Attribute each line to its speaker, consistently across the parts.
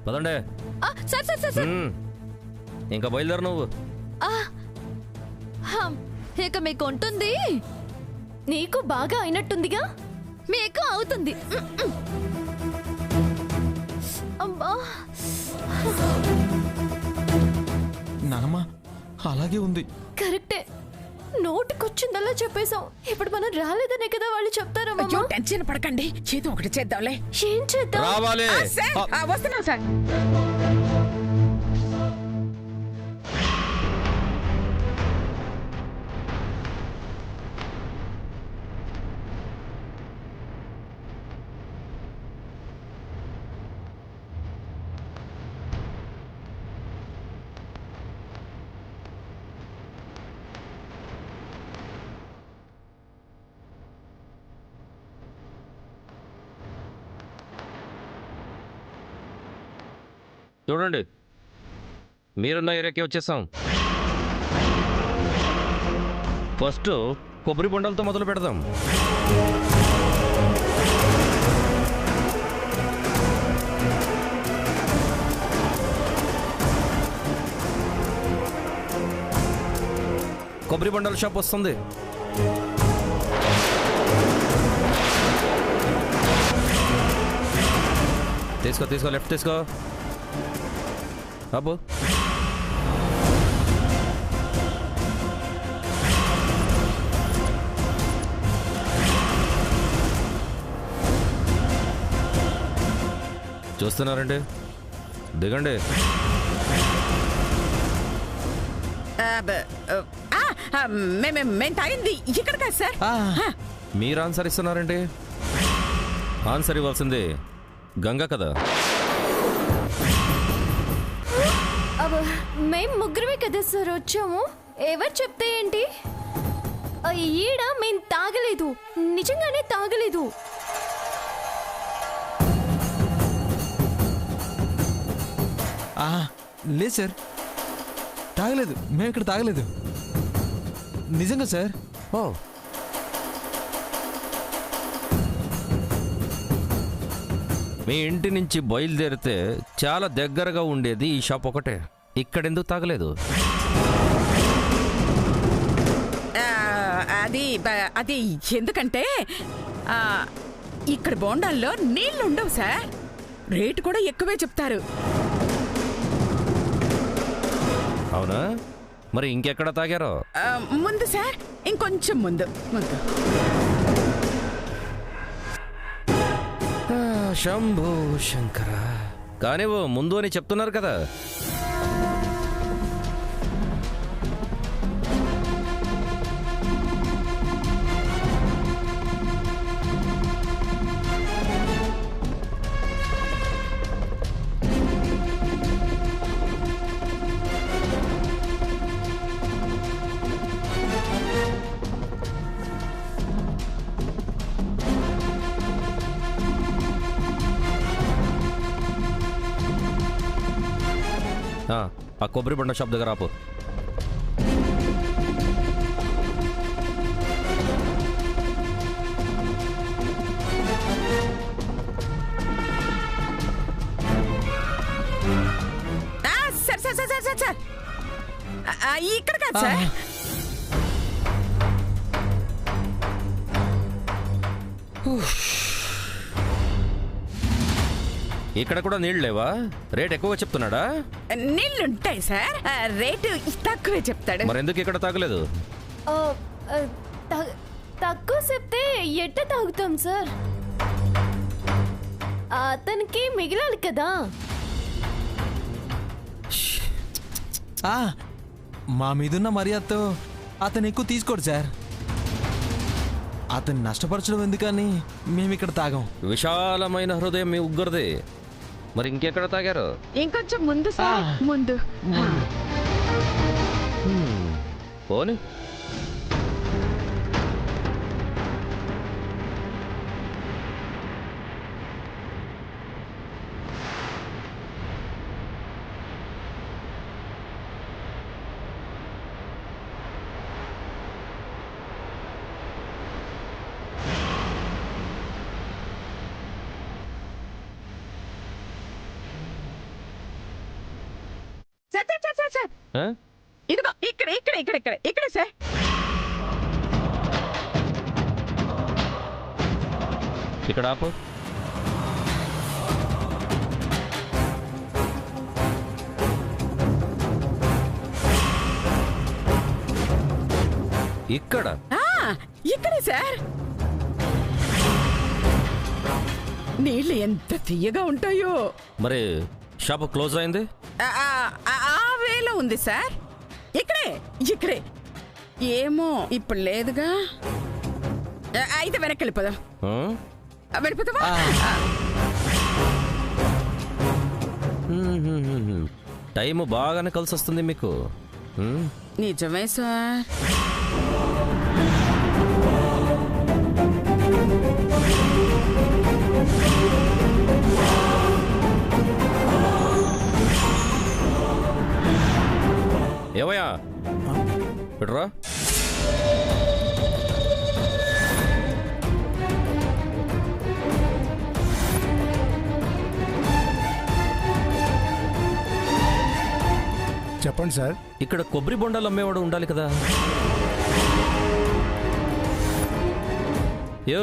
Speaker 1: పదండే.
Speaker 2: Sir sir sir sir
Speaker 1: ఇంకా బయలుదేరు నువ్వు.
Speaker 2: ఇక మీకు ఉంటుంది. నీకు బాగా అయినట్టుందిగా, మీకు అవుతుంది. అబ్బా
Speaker 3: నానమ్మ అలాగే ఉంది.
Speaker 2: కరెక్టే, నోటికొచ్చిందల్లా చెప్పేశాం. ఇప్పుడు మనం రాలేదనే కదా వాళ్ళు చెప్తారా?
Speaker 4: టెన్షన్ పడకండి, చేతి ఒకటి చేద్దాంలే.
Speaker 2: ఏం చేద్దాం?
Speaker 1: రావాలి.
Speaker 4: వస్తున్నాం సార్.
Speaker 1: చూడండి, మీరున్న ఏరియాకి వచ్చేసాం. ఫస్ట్ కొబ్బరి బొండాలతో మొదలు పెడదాం. కొబ్బరి బొండాల షాప్ వస్తుంది. తీసుకో తీసుకో, లెఫ్ట్ తీసుకో. అబ్బో, చూస్తున్నారండి, దిగండి.
Speaker 4: మేము తాగింది ఇక్కడ కాదు సార్.
Speaker 1: మీరు ఆన్సర్ ఇస్తున్నారండి. ఆన్సర్ ఇవ్వాల్సింది గంగా కదా.
Speaker 2: మేము ముగ్గురమే కదా సార్ వచ్చాము. ఎవరు చెప్తే ఏంటి? ఈడ మేము తాగలేదు, నిజంగానే తాగలేదు.
Speaker 3: లేదు సార్, తాగలేదు. మేము ఇక్కడ తాగలేదు, నిజంగా సార్.
Speaker 1: ఓ, మీ ఇంటి నుంచి బయలుదేరితే చాలా దగ్గరగా ఉండేది ఈ షాప్ ఒకటే. ఇక్కడెందుకు తాగలేదు?
Speaker 4: అది ఎందుకంటే ఇక్కడ బోండాల్లో నీళ్లు ఉండవు సార్, రేటు కూడా ఎక్కువే చెప్తారు.
Speaker 1: అవునా? మరి ఇంకెక్కడ తాగారో?
Speaker 4: ముందు సార్, ఇంకొంచెం ముందు ముందు.
Speaker 1: శంభో శంకర. కానీ ఓ ముందు అని చెప్తున్నారు కదా. ఆ కొబ్బరి బండ షాప్ దగ్గర ఆపు.
Speaker 4: Sir sir sir sir sir ఇక్కడ కాదు సార్.
Speaker 1: ఇక్కడ కూడా నీళ్ళు లేవా? రేట్ ఎక్కువ చెప్తున్నాడా?
Speaker 4: నీళ్ళుంటాయి సార్, రేటు తక్కువే చెప్తాడు.
Speaker 1: మరి ఎందుకు ఇక్కడ తాగలేదు?
Speaker 2: తక్కువ చెప్తే ఎట్ట తాగుతాం సార్? అతనికి మిగిలాలి కదా.
Speaker 3: మా మీదున్న మర్యాదతో అతను ఎక్కువ తీసుకోడు సార్. అతన్ని నష్టపరచడం ఎందుకని మేము ఇక్కడ తాగాం.
Speaker 1: విశాలమైన హృదయం మీ ఉగ్గురిది. మరి ఇంకెక్కడ తాగారు?
Speaker 4: ఇంకొంచెం ముందు సార్, ముందు.
Speaker 1: పోనీ. ఆ?
Speaker 4: ఇదిగో ఇక్కడ ఇక్కడ ఇక్కడ ఇక్కడ ఇక్కడ సార్.
Speaker 1: ఇక్కడ ఆపు. ఇక్కడ
Speaker 4: ఇక్కడే సార్. నీళ్ళు ఎంత తీయగా ఉంటాయో.
Speaker 1: మరి షాప్ క్లోజ్ అయింది.
Speaker 4: ఆ వేలో ఉంది సార్. ఇక్కడే ఇక్కడే. ఏమో ఇప్పుడు లేదుగా. అయితే వెనక్కి వెళ్ళిపోదాం.
Speaker 1: ఆ?
Speaker 4: వెళ్ళిపోతావా?
Speaker 1: టైము బాగానే కలిసి వస్తుంది మీకు.
Speaker 4: నిజమే సార్.
Speaker 1: ఏవయ్యా ఇట్రా.
Speaker 5: చెప్పండి సార్.
Speaker 1: ఇక్కడ కొబ్బరి బొండాలు అమ్మేవాడు ఉండాలి కదా. యో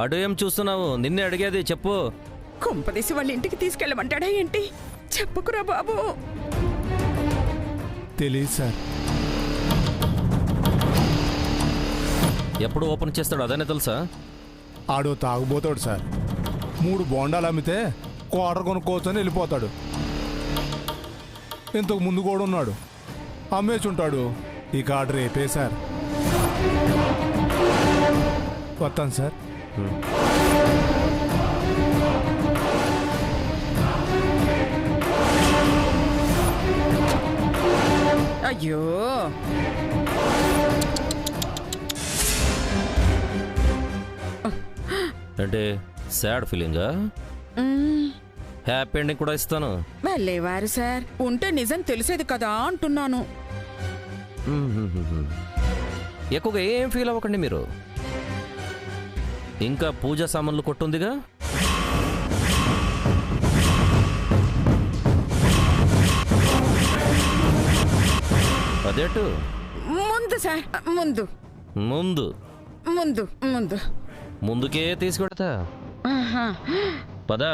Speaker 1: అడు ఏం చూస్తున్నావు? నిన్నే అడిగేది, చెప్పు.
Speaker 4: కుంపదీసి వాళ్ళ ఇంటికి తీసుకెళ్ళమంటాడా ఏంటి? చెప్పుకురా బాబు.
Speaker 5: తెలీదు సార్.
Speaker 1: ఎప్పుడు ఓపెన్ చేస్తాడు అదనే తెలుసా?
Speaker 5: ఆడు తాగుపోతాడు సార్. 3 బోండాలు అమ్మితే క్వార్టర్ కొనుక్కోవచ్చని వెళ్ళిపోతాడు. ఇంతకు ముందు కూడా ఉన్నాడు, అమ్మేచుంటాడు. ఇక ఆర్డర్ రేపే సార్. వస్తాను సార్.
Speaker 4: అయ్యో
Speaker 1: అంటే సాడ్ ఫీలింగా? హ్యాపీ ఎండింగ్ కూడా ఇస్తాను.
Speaker 4: వెళ్ళేవారు సార్. ఉంటే నిజం తెలిసేది కదా అంటున్నాను.
Speaker 1: ఎక్కువగా ఏం ఫీల్ అవ్వకండి మీరు. ఇంకా పూజా సామాన్లు కొట్టుందిగా. అదేటు
Speaker 4: ముందు సార్. ముందు
Speaker 1: ముందు
Speaker 4: ముందు ముందు
Speaker 1: ముందుకే తీసుకెడతా.
Speaker 4: ఆహా.
Speaker 1: పదా.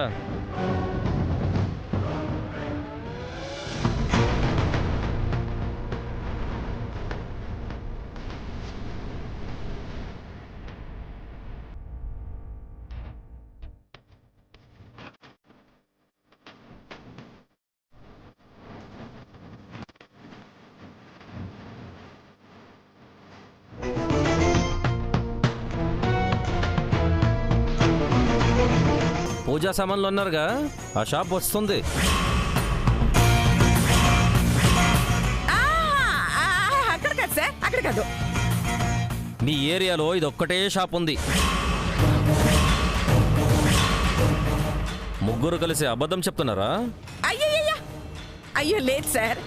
Speaker 1: పూజా సామాన్లు ఉన్నారుగా, ఆ షాప్ వస్తుంది.
Speaker 4: అక్కడ కాదు సార్, అక్కడ కాదు.
Speaker 1: మీ ఏరియాలో ఇది ఒక్కటే షాప్ ఉంది. ముగ్గురు కలిసి అబద్ధం చెప్తున్నారా?
Speaker 4: అయ్యయ్యా, అయ్యో లేదు సార్.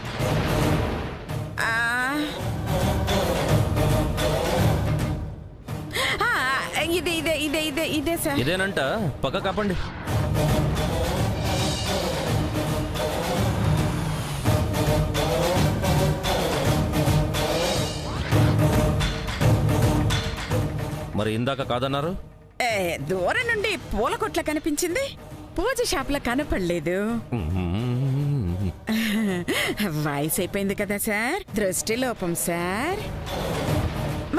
Speaker 4: ఇదే ఇదే ఇదే ఇదే ఇదే సార్.
Speaker 1: ఇదేనంట. పక్క కాపండి. మరి ఇందాక కాదన్నారు?
Speaker 4: దూరం నుండి పూల కొట్ల కనిపించింది, పూజ షాప్ లో కనపడలేదు. వయసు అయిపోయింది కదా సార్, దృష్టి లోపం సార్.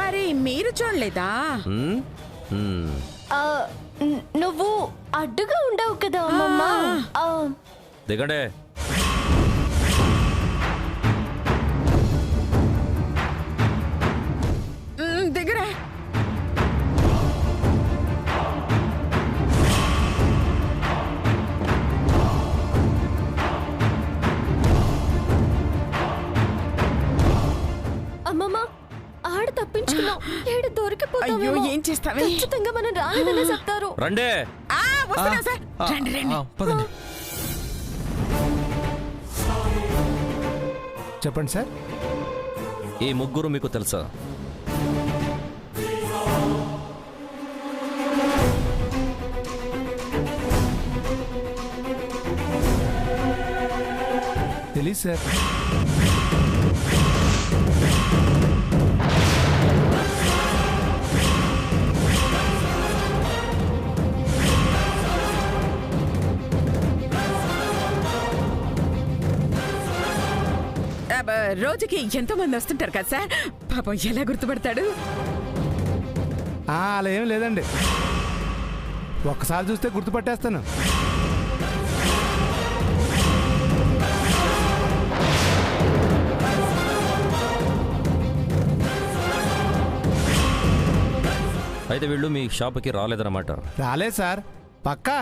Speaker 4: మరి మీరు చూడలేదా?
Speaker 2: నువ్వు అడ్డుగా ఉండవు కదా అమ్మమ్మ.
Speaker 1: దిగండే.
Speaker 4: దిగరా.
Speaker 2: అమ్మమ్మ ఆడు తప్పించుకున్నావు, ఏడు దొరికిపోతావు.
Speaker 4: అయ్యో ఏం చేస్తావే?
Speaker 2: ఖచ్చితంగా మనం రాలేదనే చెప్తారు.
Speaker 1: రండే.
Speaker 4: వస్తున్నా సార్. రండి రండి.
Speaker 3: పదండి.
Speaker 5: చెప్పండి సార్.
Speaker 1: ఈ ముగ్గురు మీకు తెలుసా?
Speaker 5: తెలీదు సార్.
Speaker 4: రోజుకి ఎంతో మంది వస్తుంటారు కదా సార్, పాపం ఎలా గుర్తుపడతాడు?
Speaker 5: అలా ఏం లేదండి, ఒక్కసారి చూస్తే గుర్తుపట్టేస్తాను.
Speaker 1: అయితే వీళ్ళు మీ షాప్కి రాలేదన్నమాట.
Speaker 5: రాలేదు సార్, పక్కా.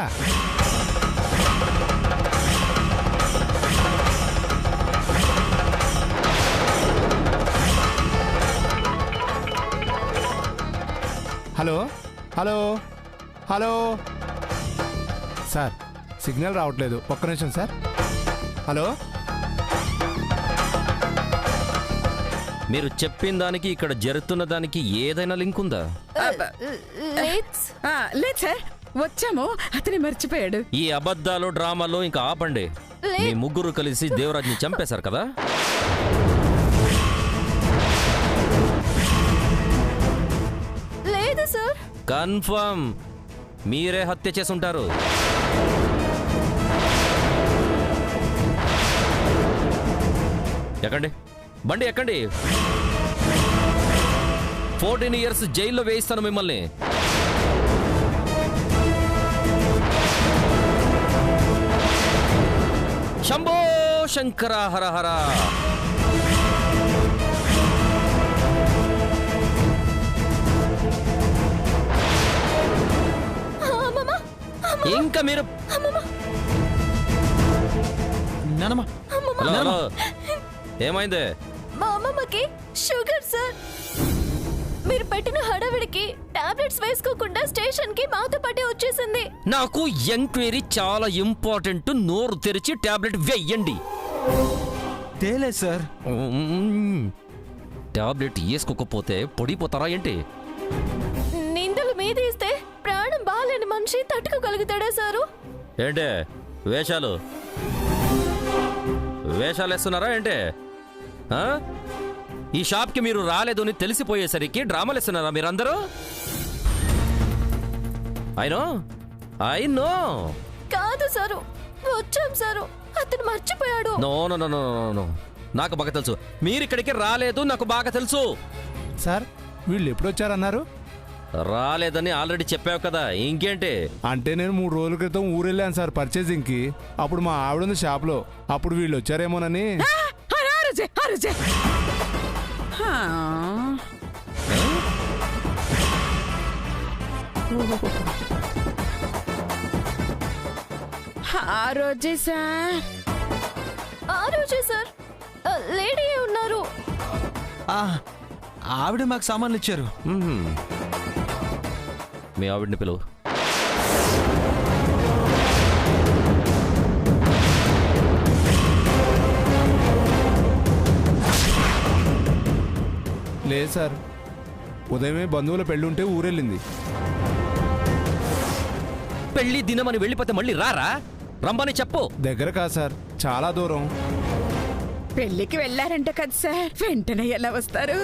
Speaker 5: Hello hello hello sir, signal రావట్లేదు, ఒక్క నిమిషం సార్. హలో,
Speaker 1: మీరు చెప్పిన దానికి ఇక్కడ జరుగుతున్న దానికి ఏదైనా లింక్ ఉందా?
Speaker 4: లేదు సార్, వచ్చాము, అతనే మర్చిపోయాడు.
Speaker 1: ఈ అబద్ధాలు డ్రామాలు ఇంకా ఆపండి. మీ ముగ్గురు కలిసి దేవరాజ్ని చంపేశారు కదా?
Speaker 2: లేదు సార్.
Speaker 1: కన్ఫర్మ్ మీరే హత్య చేసుంటారు. ఎక్కండి, బండి ఎక్కండి. 14 years జైల్లో వేయిస్తాను మిమ్మల్ని. శంభో శంకర హర హర. ఇంకా మీరు
Speaker 3: నానమ్మ,
Speaker 1: హలో హలో, ఏమైంది?
Speaker 2: మా అమ్మమ్మకి షుగర్ సార్. మీరు పెట్టిన హడావిడికి టాబ్లెట్స్ వేసుకోకుండా స్టేషన్ కి మాతో పాటే వచ్చేసింది.
Speaker 1: నాకు ఎంక్వైరీ చాలా ఇంపార్టెంట్. నోరు తెరిచి టాబ్లెట్ వెయ్యండి.
Speaker 3: తేలే సార్.
Speaker 1: టాబ్లెట్ వేసుకోకపోతే పొడిపోతారా ఏంటి?
Speaker 2: నిందలు మీద ఇస్తే ప్రాణం బాలేని మనిషి తట్టుకోగలుగుతాడా సారు?
Speaker 1: ఏంటే వేషాలు వేస్తున్నారా ఏంటి? ఈ షాప్కి మీరు రాలేదు అని తెలిసిపోయేసరికి డ్రామాలు వేస్తున్నారా మీరందరూ? I know.
Speaker 2: కాదు సారు, వచ్చాం సారు, అతను మర్చిపోయాడు.
Speaker 1: No no no no no, నాకు బాగా తెలుసు మీరు ఇక్కడికి రాలేదు. నాకు బాగా తెలుసు.
Speaker 5: సార్, వీళ్ళు ఎప్పుడు వచ్చారన్నారు?
Speaker 1: రాలేదని ఆల్రెడీ చెప్పావు కదా, ఇంకేంటి?
Speaker 5: అంటే నేను 3 రోజుల క్రితం ఊరెళ్ళాను సార్ పర్చేసింగ్కి. అప్పుడు మా ఆవిడ ఉంది షాప్లో. అప్పుడు వీళ్ళు వచ్చారేమోనని.
Speaker 4: ఆ రోజే సార్.
Speaker 2: ఆ రోజే సార్, లేడీ ఉన్నారు.
Speaker 3: ఆవిడ మాకు సామాన్లు ఇచ్చారు.
Speaker 1: మీ ఆవిడ్ని పిలువు.
Speaker 5: లేదు సార్, ఉదయమే బంధువుల పెళ్ళి ఉంటే ఊరెళ్ళింది.
Speaker 1: పెళ్లి దినమని వెళ్ళిపోతే మళ్ళీ రారా? రమ్మని చెప్పు.
Speaker 5: దగ్గర కాదు సార్, చాలా దూరం.
Speaker 4: పెళ్లికి వెళ్ళారంట కదా సార్, వెంటనే ఎలా వస్తారు?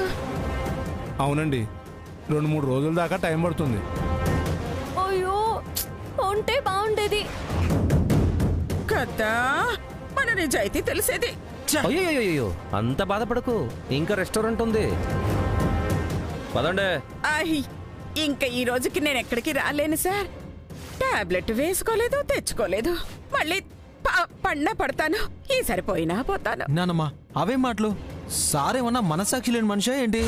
Speaker 5: అవునండి, 2-3 రోజుల దాకా టైం పడుతుంది.
Speaker 2: అయ్యో, ఉంటే బాగుండేది
Speaker 4: కదా, మన నిజాయితీ తెలిసేది.
Speaker 1: అయ్యో, అంత బాధపడకు, ఇంకా రెస్టారెంట్ ఉంది. పదండి.
Speaker 4: ఇంకా ఈ రోజుకి నేను ఎక్కడికి రాలేను సార్. టాబ్లెట్ వేసుకోలేదు, తెచ్చుకోలేదు. మళ్ళీ పడతాను. ఈసారి పోయినా పోతాను.
Speaker 3: నానమ్మ, అవే మాటలు. సారేమన్నా మనసాక్షి లేని మనిషా ఏంటి?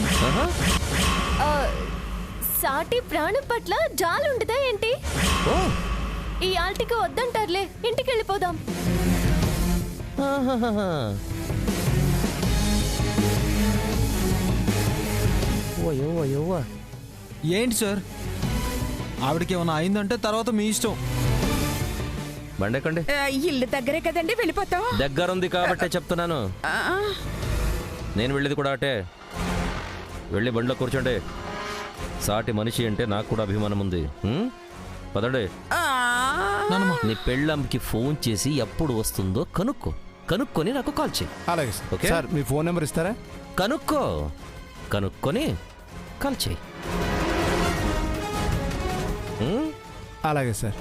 Speaker 2: సాటి ప్రాణం పట్ల జాలుండదా ఏంటి? ఈ ఆల్టికి వద్దంటారులే, ఇంటికి వెళ్ళిపోదాం.
Speaker 3: ఏంటి సార్, ఆవిడకి ఏమన్నా అయిందంటే తర్వాత మీ ఇష్టం.
Speaker 1: బండెక్కండి.
Speaker 4: ఇల్లు దగ్గరే కదండి, వెళ్ళిపోతాం.
Speaker 1: దగ్గరుంది కాబట్టే చెప్తున్నాను. నేను వెళ్ళేది కూడా అటే. వెళ్ళి బండిలో కూర్చోండి. సాటి మనిషి అంటే నాకు కూడా అభిమానం ఉంది. పదండి. నీ పెళ్ళంకి ఫోన్ చేసి ఎప్పుడు వస్తుందో కనుక్కో. కనుక్కొని నాకు కాల్ చేయి.
Speaker 5: అలాగే సార్.
Speaker 1: ఓకే.
Speaker 5: సార్ మీ ఫోన్ నెంబర్ ఇస్తారా?
Speaker 1: కనుక్కొని కాల్ చేయి.
Speaker 5: అలాగే సార్.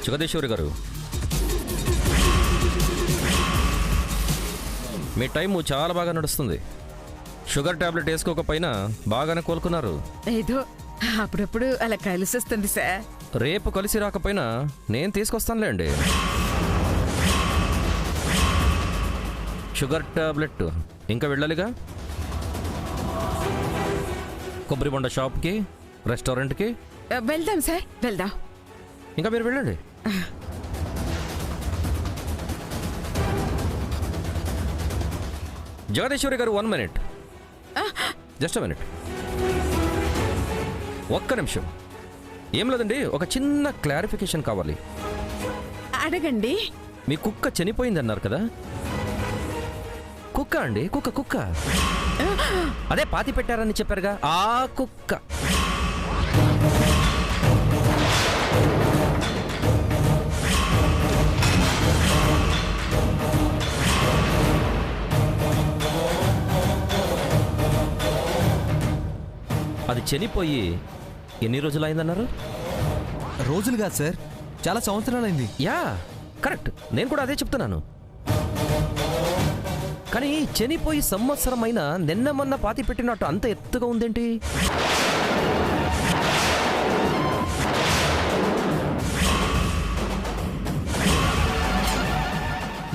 Speaker 1: జగదీశ్వరి గారు, మీ టైము చాలా బాగా నడుస్తుంది. షుగర్ టాబ్లెట్ వేసుకోకపోయినా బాగానే కోలుకున్నారు.
Speaker 4: ఏదో అప్పుడప్పుడు అలా కలిసి వస్తుంది సార్.
Speaker 1: రేపు కలిసి రాకపోయినా నేను తీసుకొస్తానులేండి. షుగర్ టాబ్లెట్ ఇంకా వెళ్ళాలిగా. కొబ్బరి బొండ షాప్కి, రెస్టారెంట్కి
Speaker 4: వెళ్దాం సార్, వెళ్దాం.
Speaker 1: ఇంకా మీరు వెళ్ళండి. జగదీశ్వరి గారు, 1 minute, జస్ట్ 1 minute, ఒక్క నిమిషం. ఏం లేదండి, ఒక చిన్న క్లారిఫికేషన్ కావాలి.
Speaker 4: అడగండి.
Speaker 1: మీ కుక్క చనిపోయింది అన్నారు కదా? కుక్క అండి, కుక్క. అదే పాతి పెట్టారని చెప్పారుగా, ఆ కుక్క. అది చనిపోయి ఎన్ని రోజులు అయిందన్నారు?
Speaker 3: రోజులు కాదు సార్, చాలా సంవత్సరాలైంది.
Speaker 1: Yeah, correct. నేను కూడా అదే చెప్తున్నాను. కానీ చనిపోయి సంవత్సరం అయినా నిన్న మొన్న పాతి పెట్టినట్టు అంత ఎత్తుగా ఉందేంటి?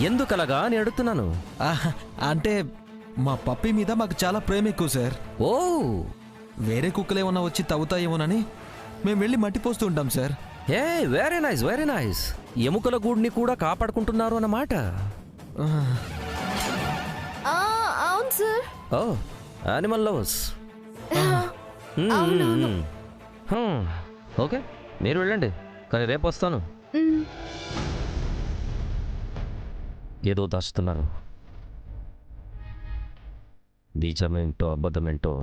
Speaker 1: ఎందుకలాగా అని అడుగుతున్నాను.
Speaker 3: అంటే మా పప్పి మీద మాకు చాలా ప్రేమ ఎక్కువ సార్.
Speaker 1: ఓ,
Speaker 3: వేరే కుక్కలేమన్నా వచ్చి తవ్వుతాయేమోనని మేము వెళ్ళి మట్టి పోస్తూ ఉంటాం sir.
Speaker 1: A very nice, very nice. ఎముకల గూడిని కూడా కాపాడుకుంటున్నారు అన్నమాట.
Speaker 2: అవును సార్.
Speaker 1: ఓ, యానిమల్ లవర్స్. ఓకే, మీరు వెళ్ళండి, కానీ రేపు వస్తాను. ఏదో దాచుతున్నారు. నిజమేంటో అబద్ధమేంటో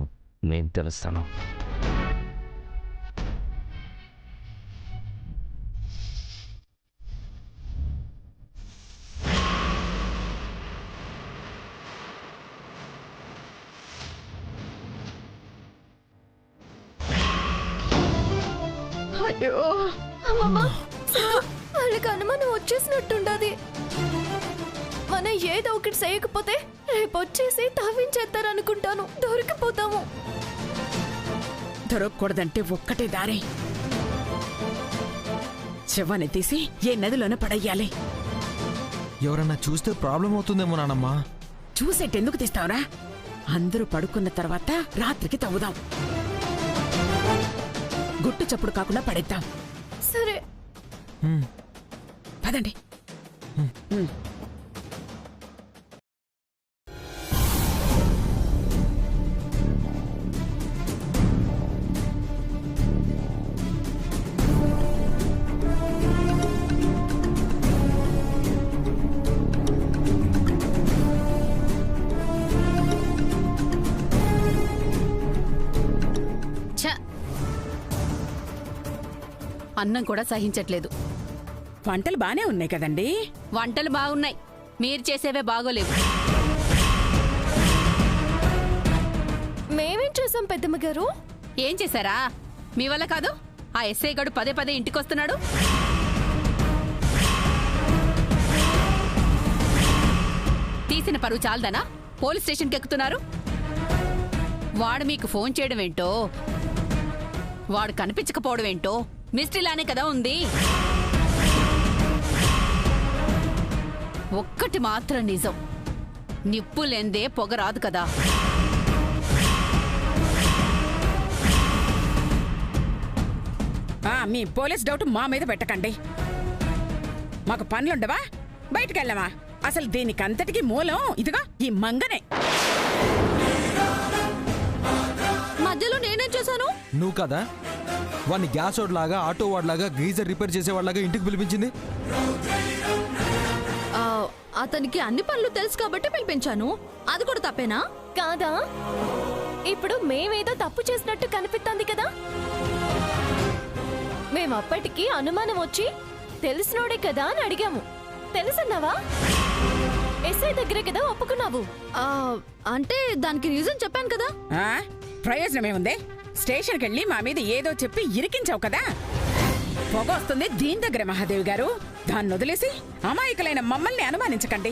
Speaker 1: నేను తెలుస్తాను.
Speaker 4: అయ్యో
Speaker 2: అమ్మమ్మ, వాళ్ళకి అనుమానం వచ్చేసినట్టుండది. మనం ఏదో ఒకటి చేయకపోతే రేపు వచ్చేసి తవ్వించేస్తారనుకుంటాను. దొరికిపోతాము.
Speaker 4: దొరకకూడదంటే ఒక్కటే దారి. శవాన్ని తీసి ఏ నదిలోనే పడేయాలి.
Speaker 3: ఎవరన్నా చూస్తే ప్రాబ్లం అవుతుందేమో నానమ్మా.
Speaker 4: చూసేటెందుకు తీస్తావురా? అందరూ పడుకున్న తర్వాత రాత్రికి తవ్వుదాం. గుట్టు చప్పుడు కాకుండా పడేద్దాం.
Speaker 2: సరే,
Speaker 4: పదండి.
Speaker 6: అన్నం కూడా సహించట్లేదు.
Speaker 4: వంటలు బానే ఉన్నాయి కదండి.
Speaker 6: వంటలు బాగున్నాయి, మీరు చేసేవే బాగోలేవు.
Speaker 2: మేమేం చేసాం పెద్దమ్మ గారు?
Speaker 6: ఏం చేశారా? మీ వల్ల కాదు. ఆ ఎస్ఐ గడు పదే పదే ఇంటికొస్తున్నాడు. తీసిన పరువు చాలదనా పోలీస్ స్టేషన్కి ఎక్కుతున్నారు? వాడు మీకు ఫోన్ చేయడం ఏంటో, వాడు కనిపించకపోవడం ఏంటో మిస్టరీలానే కదా ఉంది. ఒక్కటి మాత్రం నిజం, నిప్పు లేందే పొగ రాదు కదా.
Speaker 4: మీ పోలీస్ డౌట్ మా మీద పెట్టకండి. మాకు పనులుండవా? బయటకెళ్ళమా? అసలు దీనికంతటికి మూలం ఇదిగా ఈ మంగనే.
Speaker 2: మధ్యలో నేనేం చేశాను?
Speaker 3: నువ్వు కదా వాడిని గ్యాస్ వాడిలాగా ఆటో వాడిలాగా గీజర్ రిపేర్ చేసేవాడిలాగా ఇంటికి పిలిపించింది.
Speaker 2: అతనికి అన్ని పనులు తెలుసు కాబట్టి పిలిపించాను. అది కూడా తప్పేనా? కాదా? ఇప్పుడు మేమేదో తప్పు చేసినట్టు కనిపిస్తుంది కదా. మేమప్పటికి అనుమానం వచ్చి తెలిసినోడే కదా అని అడిగాము. తెలుసన్నావా? ఎస్ఐ దగ్గరే కదా ఒప్పుకున్నావు. అంటే దానికి రీజన్ చెప్పాను కదా.
Speaker 4: ప్రయోజనమేముంది? స్టేషన్కి వెళ్ళి మా మీద ఏదో చెప్పి ఇరికించావు కదా. పొగ వస్తుంది దీని దగ్గర మహాదేవి గారు. దాన్ని వదిలేసి అమాయకులైన మమ్మల్ని అనుమానించకండి.